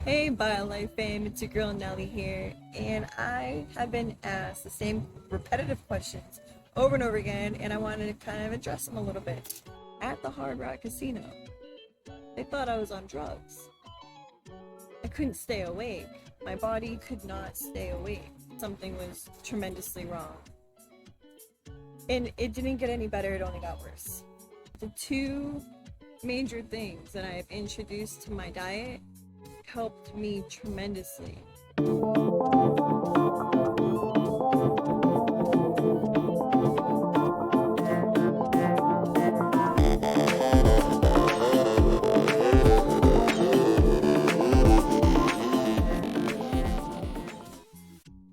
Hey BioLife fam, it's your girl Nelly here, and I have been asked the same repetitive questions over and over again, and I wanted to kind of address them a little bit. At the Hard Rock Casino, they thought I was on drugs. I couldn't stay awake. My body could not stay awake. Something was tremendously wrong. And it didn't get any better, it only got worse. The two major things that I've introduced to my diet helped me tremendously.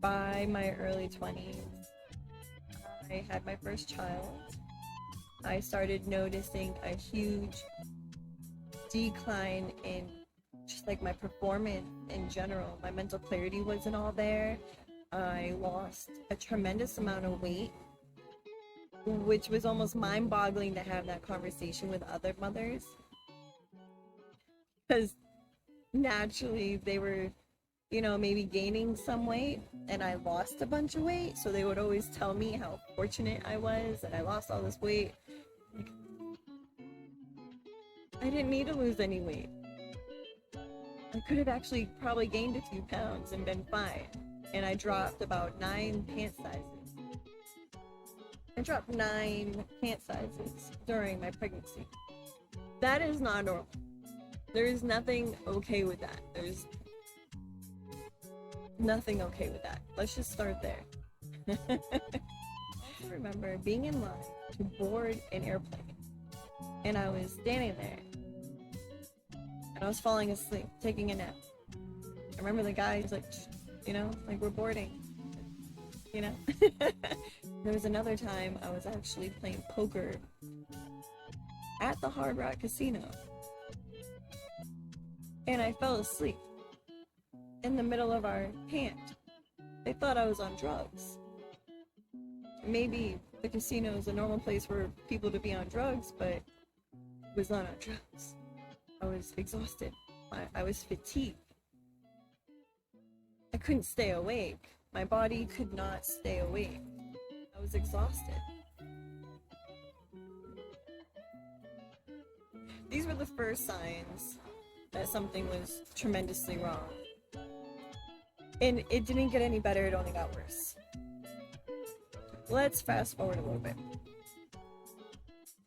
By my early 20s, I had my first child. I started noticing a huge decline in just like my performance in general. My mental clarity wasn't all there. I lost a tremendous amount of weight, which was almost mind-boggling to have that conversation with other mothers, because naturally they were, maybe gaining some weight and I lost a bunch of weight, so they would always tell me how fortunate I was that I lost all this weight. I didn't need to lose any weight. I could have actually probably gained a few pounds and been fine. And I dropped about 9 pant sizes. I dropped 9 pant sizes during my pregnancy. That is not normal. There is nothing okay with that. There's nothing okay with that. Let's just start there. I also remember being in line to board an airplane. And I was standing there. And I was falling asleep, taking a nap. I remember the guy was like, like we're boarding, There was another time I was actually playing poker at the Hard Rock Casino. And I fell asleep in the middle of our hand. They thought I was on drugs. Maybe the casino is a normal place for people to be on drugs, but I was not on drugs. I was exhausted. I was fatigued. I couldn't stay awake. My body could not stay awake. I was exhausted. These were the first signs that something was tremendously wrong. And it didn't get any better, it only got worse. Let's fast forward a little bit.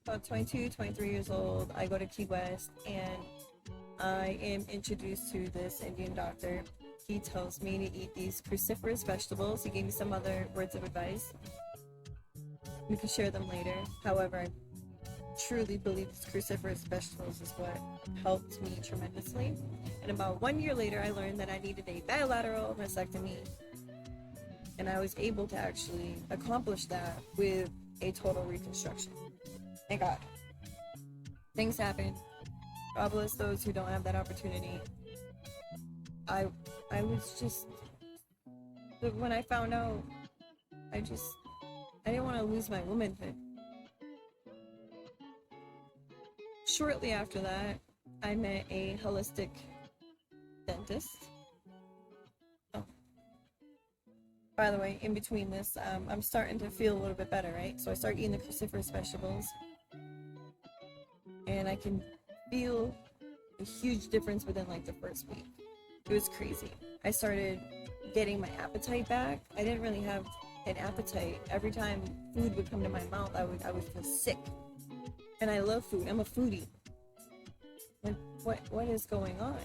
About 22, 23 years old, I go to Key West and I am introduced to this Indian doctor. He tells me to eat these cruciferous vegetables. He gave me some other words of advice. We can share them later. However, I truly believe these cruciferous vegetables is what helped me tremendously. And about 1 year later, I learned that I needed a bilateral mastectomy. And I was able to actually accomplish that with a total reconstruction. Thank God. Things happen. God bless those who don't have that opportunity. I was just, when I found out, I didn't want to lose my womanhood. Shortly after that, I met a holistic dentist. Oh. By the way, in between this, I'm starting to feel a little bit better, right? So I start eating the cruciferous vegetables. And I can feel a huge difference within like the first week. It was crazy. I started getting my appetite back. I didn't really have an appetite. Every time food would come to my mouth, I would feel sick. And I love food. I'm a foodie. Like, what is going on?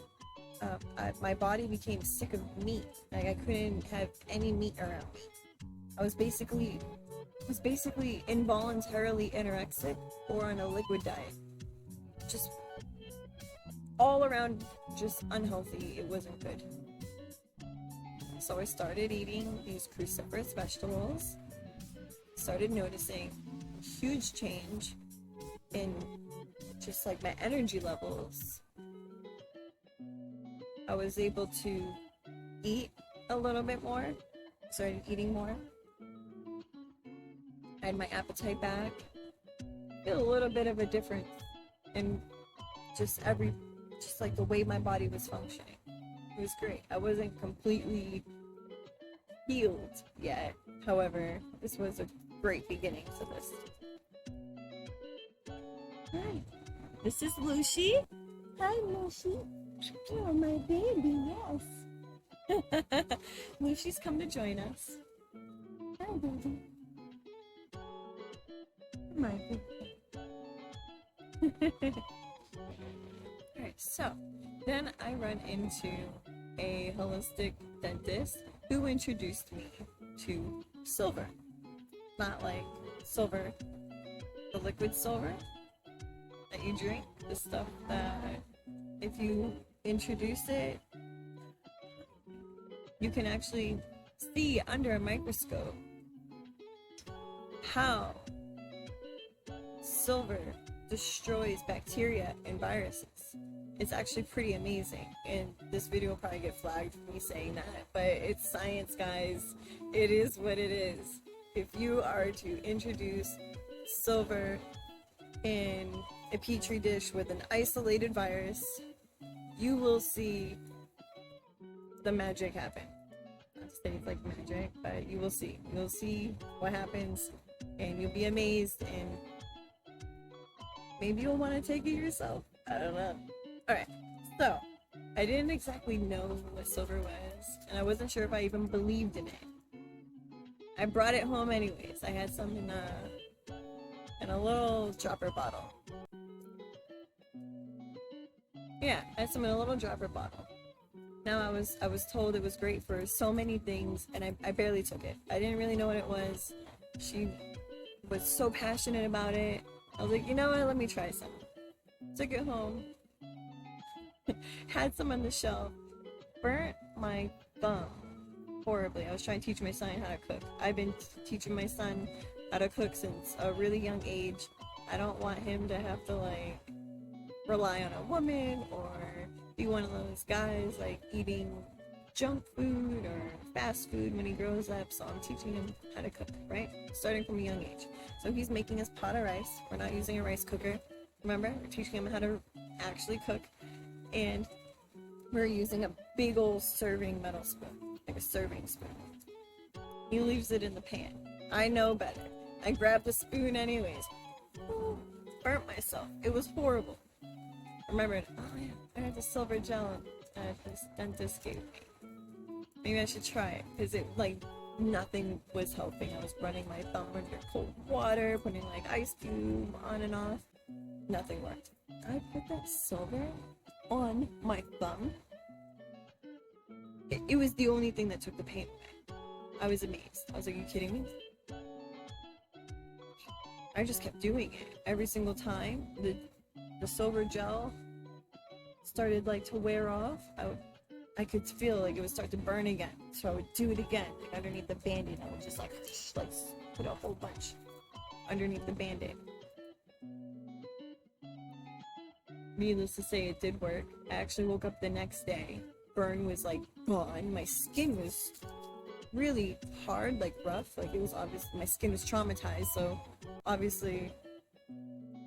My body became sick of meat. Like, I couldn't have any meat around me. I was basically involuntarily anorexic or on a liquid diet. Just all around just unhealthy. It wasn't good. So I started eating these cruciferous vegetables, started noticing a huge change in just like my energy levels. I was able to eat a little bit more, started eating more. I had my appetite back, feel a little bit of a difference in just like the way my body was functioning. It was great. I wasn't completely healed yet. However, this was a great beginning to this. Hi. This is Lucy. Hi, Lucy. Oh, my baby, yes. Lucy's come to join us. Hi, baby. My baby. Alright, so then I run into a holistic dentist who introduced me to silver. Not like silver, the liquid silver that you drink, the stuff that if you introduce it, you can actually see under a microscope how silver destroys bacteria and viruses. It's actually pretty amazing, and this video will probably get flagged for me saying that, but it's science, guys. It is what it is. If you are to introduce silver in a petri dish with an isolated virus, you will see the magic happen. Not to say it's like magic, but you will see. You'll see what happens, and you'll be amazed, and maybe you'll want to take it yourself. I don't know. Alright, so I didn't exactly know what silver was, and I wasn't sure if I even believed in it. I brought it home anyways. I had some in a little dropper bottle. Yeah, I had some in a little dropper bottle. Now I was told it was great for so many things, and I barely took it. I didn't really know what it was. She was so passionate about it. I was like, you know what, let me try some. Took it home. Had some on the shelf. Burnt my thumb horribly. I was trying to teach my son how to cook. I've been teaching my son how to cook since a really young age. I don't want him to have to like rely on a woman or be one of those guys like eating junk food or fast food when he grows up. So I'm teaching him how to cook, right? Starting from a young age. So he's making us pot of rice. We're not using a rice cooker. Remember? We're teaching him how to actually cook. And we're using a big old serving metal spoon, like a serving spoon. He leaves it in the pan. I know better. I grabbed the spoon anyways. Ooh, burnt myself. It was horrible. Remembered, oh yeah, I had the silver gel that this dentist gave me. Maybe I should try it, because it, like, nothing was helping. I was running my thumb under cold water, putting, like, ice cube on and off. Nothing worked. I put that silver on my thumb. It was the only thing that took the pain away. I was amazed. I was like, are you kidding me? I just kept doing it. Every single time the silver gel started like to wear off, I could feel like it would start to burn again. So I would do it again, like underneath the band-aid. I would just like put a whole bunch underneath the band-aid. Needless to say, it did work. I actually woke up the next day. Burn was like gone. My skin was really hard, like rough. Like it was obvious. My skin was traumatized, so obviously,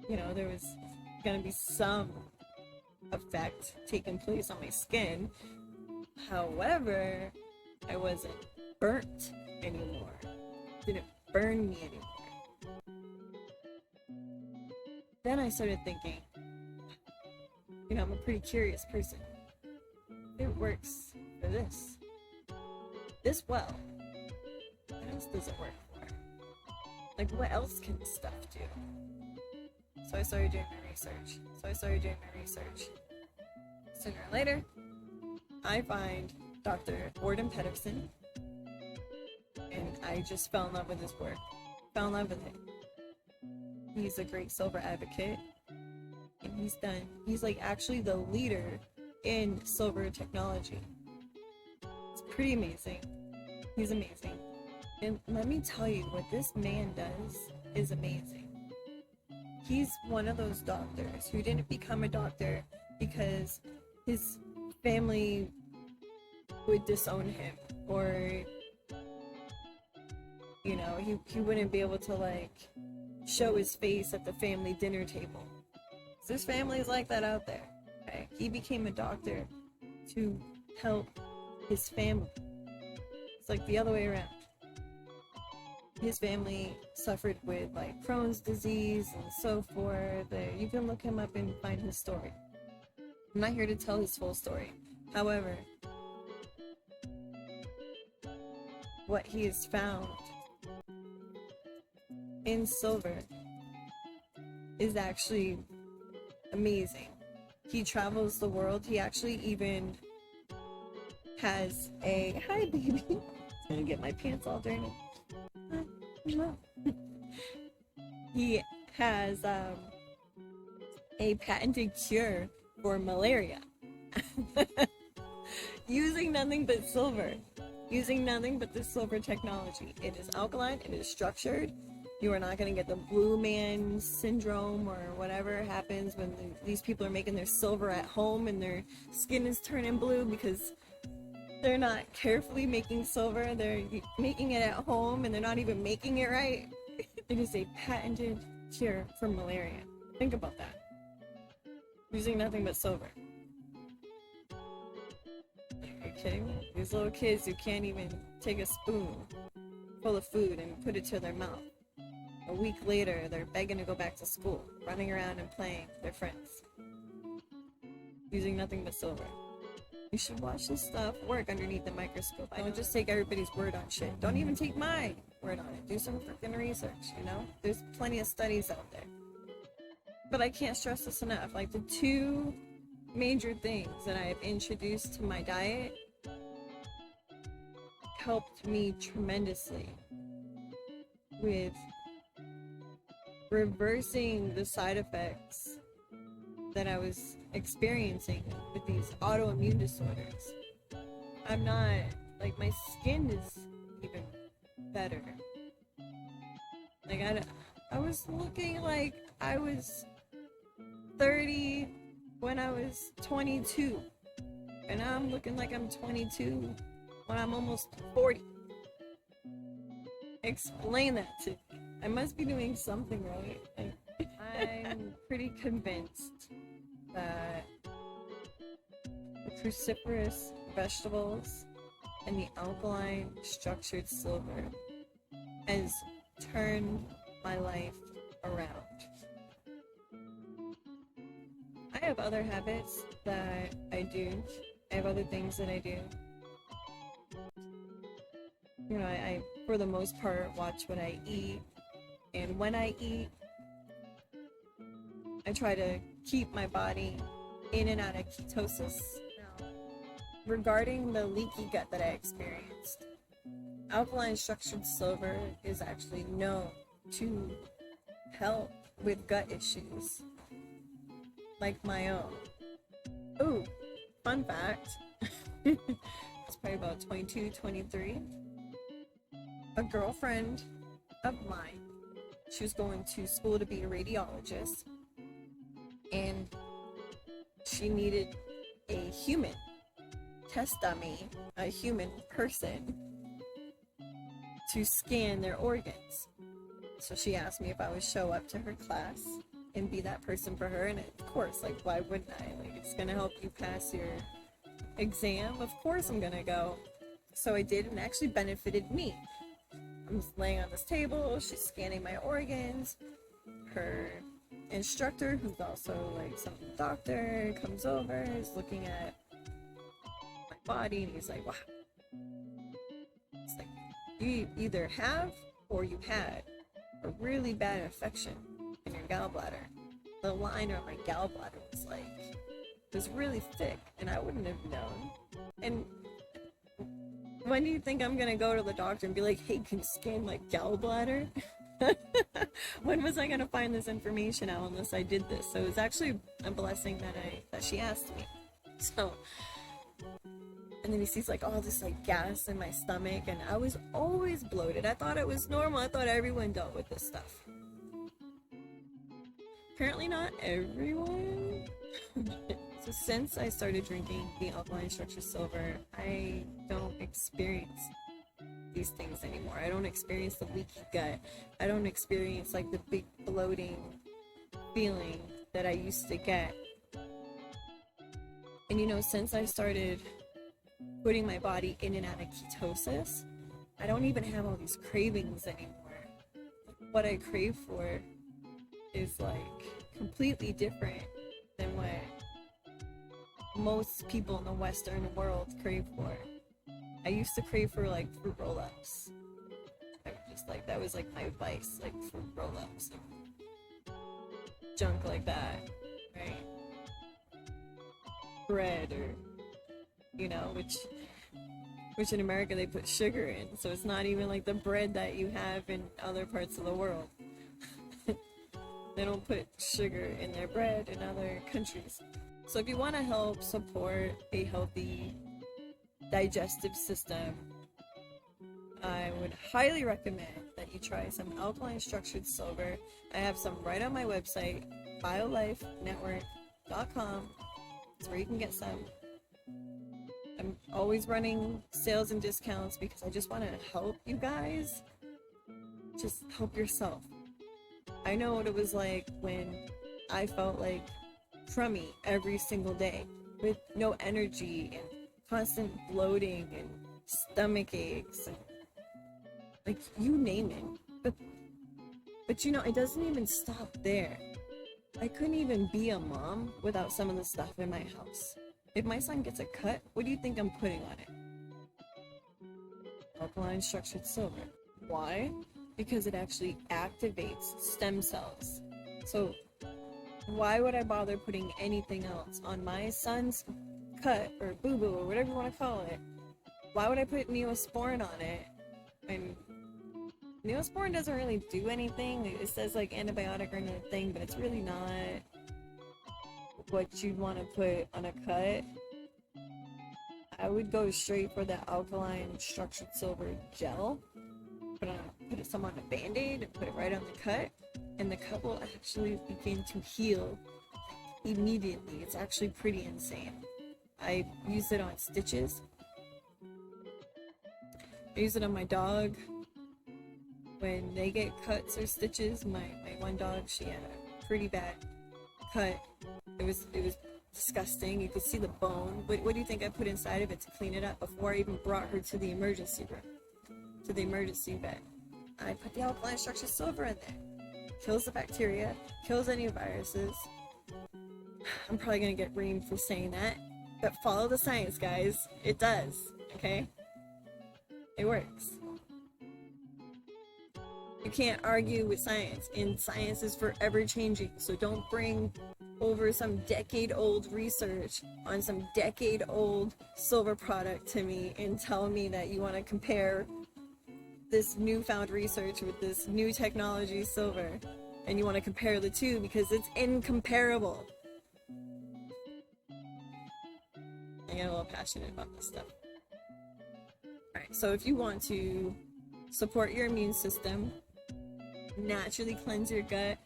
you know, there was gonna be some effect taking place on my skin. However, I wasn't burnt anymore. It didn't burn me anymore. Then I started thinking, you know, I'm a pretty curious person. It works for this well. What else does it work for? Like, what else can this stuff do? So I started doing my research. Sooner or later, I find Dr. Gordon Pedersen, and I just fell in love with his work. Fell in love with it. He's a great silver advocate, and he's like actually the leader in silver technology. It's pretty amazing. He's amazing. And let me tell you, what this man does is amazing. He's one of those doctors who didn't become a doctor because his family would disown him, or, you know, he wouldn't be able to like show his face at the family dinner table. So there's families like that out there. Okay? He became a doctor to help his family. It's like the other way around. His family suffered with like Crohn's disease and so forth. You can look him up and find his story. I'm not here to tell his full story. However, what he has found in silver is actually amazing. He travels the world. He actually even has a hi baby. I'm gonna get my pants all dirty. He has a patented cure for malaria using nothing but silver, using nothing but the silver technology. It is alkaline, it is structured. You are not going to get the blue man syndrome or whatever happens when these people are making their silver at home and their skin is turning blue because they're not carefully making silver. They're making it at home and they're not even making it right. It is a patented cure for malaria. Think about that. Using nothing but silver. Are you kidding me? These little kids who can't even take a spoon full of food and put it to their mouth. A week later, they're begging to go back to school, running around and playing with their friends. Using nothing but silver. You should watch this stuff work underneath the microscope. Don't just take everybody's word on shit. Don't even take my word on it. Do some freaking research, you know? There's plenty of studies out there. But I can't stress this enough. Like, the two major things that I have introduced to my diet helped me tremendously with reversing the side effects that I was experiencing with these autoimmune disorders. I'm not, like, my skin is even better. Like, I was looking like I was 30 when I was 22. And now I'm looking like I'm 22 when I'm almost 40. Explain that to me. I must be doing something right. Like, I'm pretty convinced that the cruciferous vegetables and the alkaline structured silver has turned my life around. I have other habits that I do. I have other things that I do. You know, I for the most part watch what I eat. And when I eat, I try to keep my body in and out of ketosis. Now, regarding the leaky gut that I experienced, alkaline structured silver is actually known to help with gut issues like my own. Ooh, fun fact. It's probably about 22, 23. A girlfriend of mine, she was going to school to be a radiologist, and she needed a human test dummy, a human person, to scan their organs. So she asked me if I would show up to her class and be that person for her, and of course, like, why wouldn't I? Like, it's gonna help you pass your exam. Of course I'm gonna go. So I did, and it actually benefited me. I'm just laying on this table, she's scanning my organs. Her instructor, who's also like some doctor, comes over, is looking at my body, and he's like, wow. It's like, you either have or you had a really bad infection in your gallbladder. The line on my gallbladder was really thick, and I wouldn't have known. And when do you think I'm gonna go to the doctor and be like, hey, can you scan my gallbladder? When was I gonna find this information out unless I did this? So it was actually a blessing that she asked me. So, and then he sees like all this like gas in my stomach, and I was always bloated. I thought it was normal. I thought everyone dealt with this stuff. Apparently not everyone. So since I started drinking the alkaline structured silver, I don't experience these things anymore. I don't experience the leaky gut. I don't experience like the big bloating feeling that I used to get. And you know, since I started putting my body in and out of ketosis, I don't even have all these cravings anymore. What I crave for is like completely different than what most people in the Western world crave for. I used to crave for like fruit roll-ups. I was just like, that was like my vice, like fruit roll-ups, junk like that, right? Bread, or you know, which in America they put sugar in, so it's not even like the bread that you have in other parts of the world. They don't put sugar in their bread in other countries. So if you want to help support a healthy digestive system, I would highly recommend that you try some alkaline structured silver. I have some right on my website, biolifenetwork.com. It's where you can get some. I'm always running sales and discounts because I just want to help you guys. Just help yourself. I know what it was like when I felt like crummy every single day with no energy and constant bloating and stomach aches and like you name it. But you know, it doesn't even stop there. I couldn't even be a mom without some of the stuff in my house. If my son gets a cut, what do you think I'm putting on it? Alkaline structured silver. Why? Because it actually activates stem cells. So why would I bother putting anything else on my son's cut or boo-boo or whatever you want to call it? Why would I put Neosporin on it? And Neosporin doesn't really do anything. It says like antibiotic or anything, but it's really not what you'd want to put on a cut. I would go straight for the alkaline structured silver gel. Put some on a band-aid and put it right on the cut, and the cut will actually begin to heal immediately. It's actually pretty insane. I use it on stitches. I use it on my dog when they get cuts or stitches. My one dog, she had a pretty bad cut. It was disgusting. You could see the bone. What do you think I put inside of it to clean it up before I even brought her to the emergency room, to the emergency vet? I put the alkaline structured silver in there. Kills the bacteria, kills any viruses. I'm probably gonna get reamed for saying that, but follow the science, guys. It does, okay? It works. You can't argue with science, and science is forever changing, so don't bring over some decade-old research on some decade-old silver product to me and tell me that you want to compare this newfound research with this new technology silver, and you want to compare the two because it's incomparable. I get a little passionate about this stuff. Alright, so if you want to support your immune system, naturally cleanse your gut,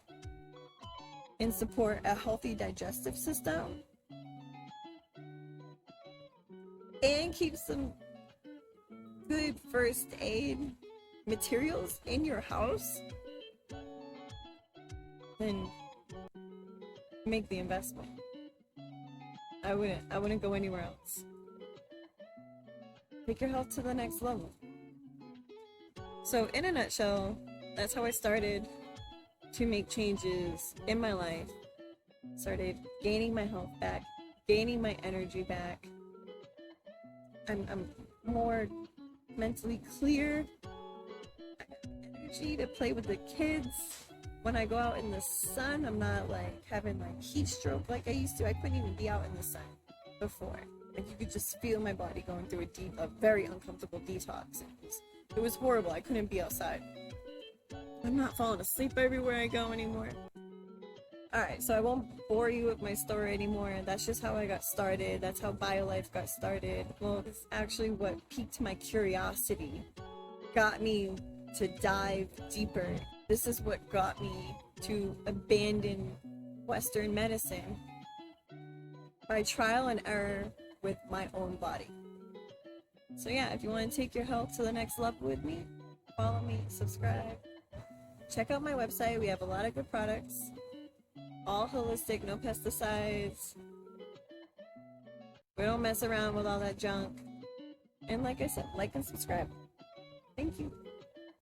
and support a healthy digestive system, and keep some good first aid materials in your house, then make the investment. I wouldn't go anywhere else. Take your health to the next level. So in a nutshell, that's how I started to make changes in my life. Started gaining my health back, gaining my energy back. I'm more mentally clear. I have energy to play with the kids. When I go out in the sun, I'm not like having like heat stroke like I used to. I couldn't even be out in the sun before. Like you could just feel my body going through a very uncomfortable detox. It was horrible. I couldn't be outside. I'm not falling asleep everywhere I go anymore. Alright, so I won't bore you with my story anymore. That's just how I got started. That's how BioLife got started. Well, it's actually what piqued my curiosity, got me to dive deeper. This is what got me to abandon Western medicine by trial and error with my own body. So yeah, if you want to take your health to the next level with me, follow me, subscribe. Check out my website. We have a lot of good products. All holistic, no pesticides. We don't mess around with all that junk. And like I said, like and subscribe.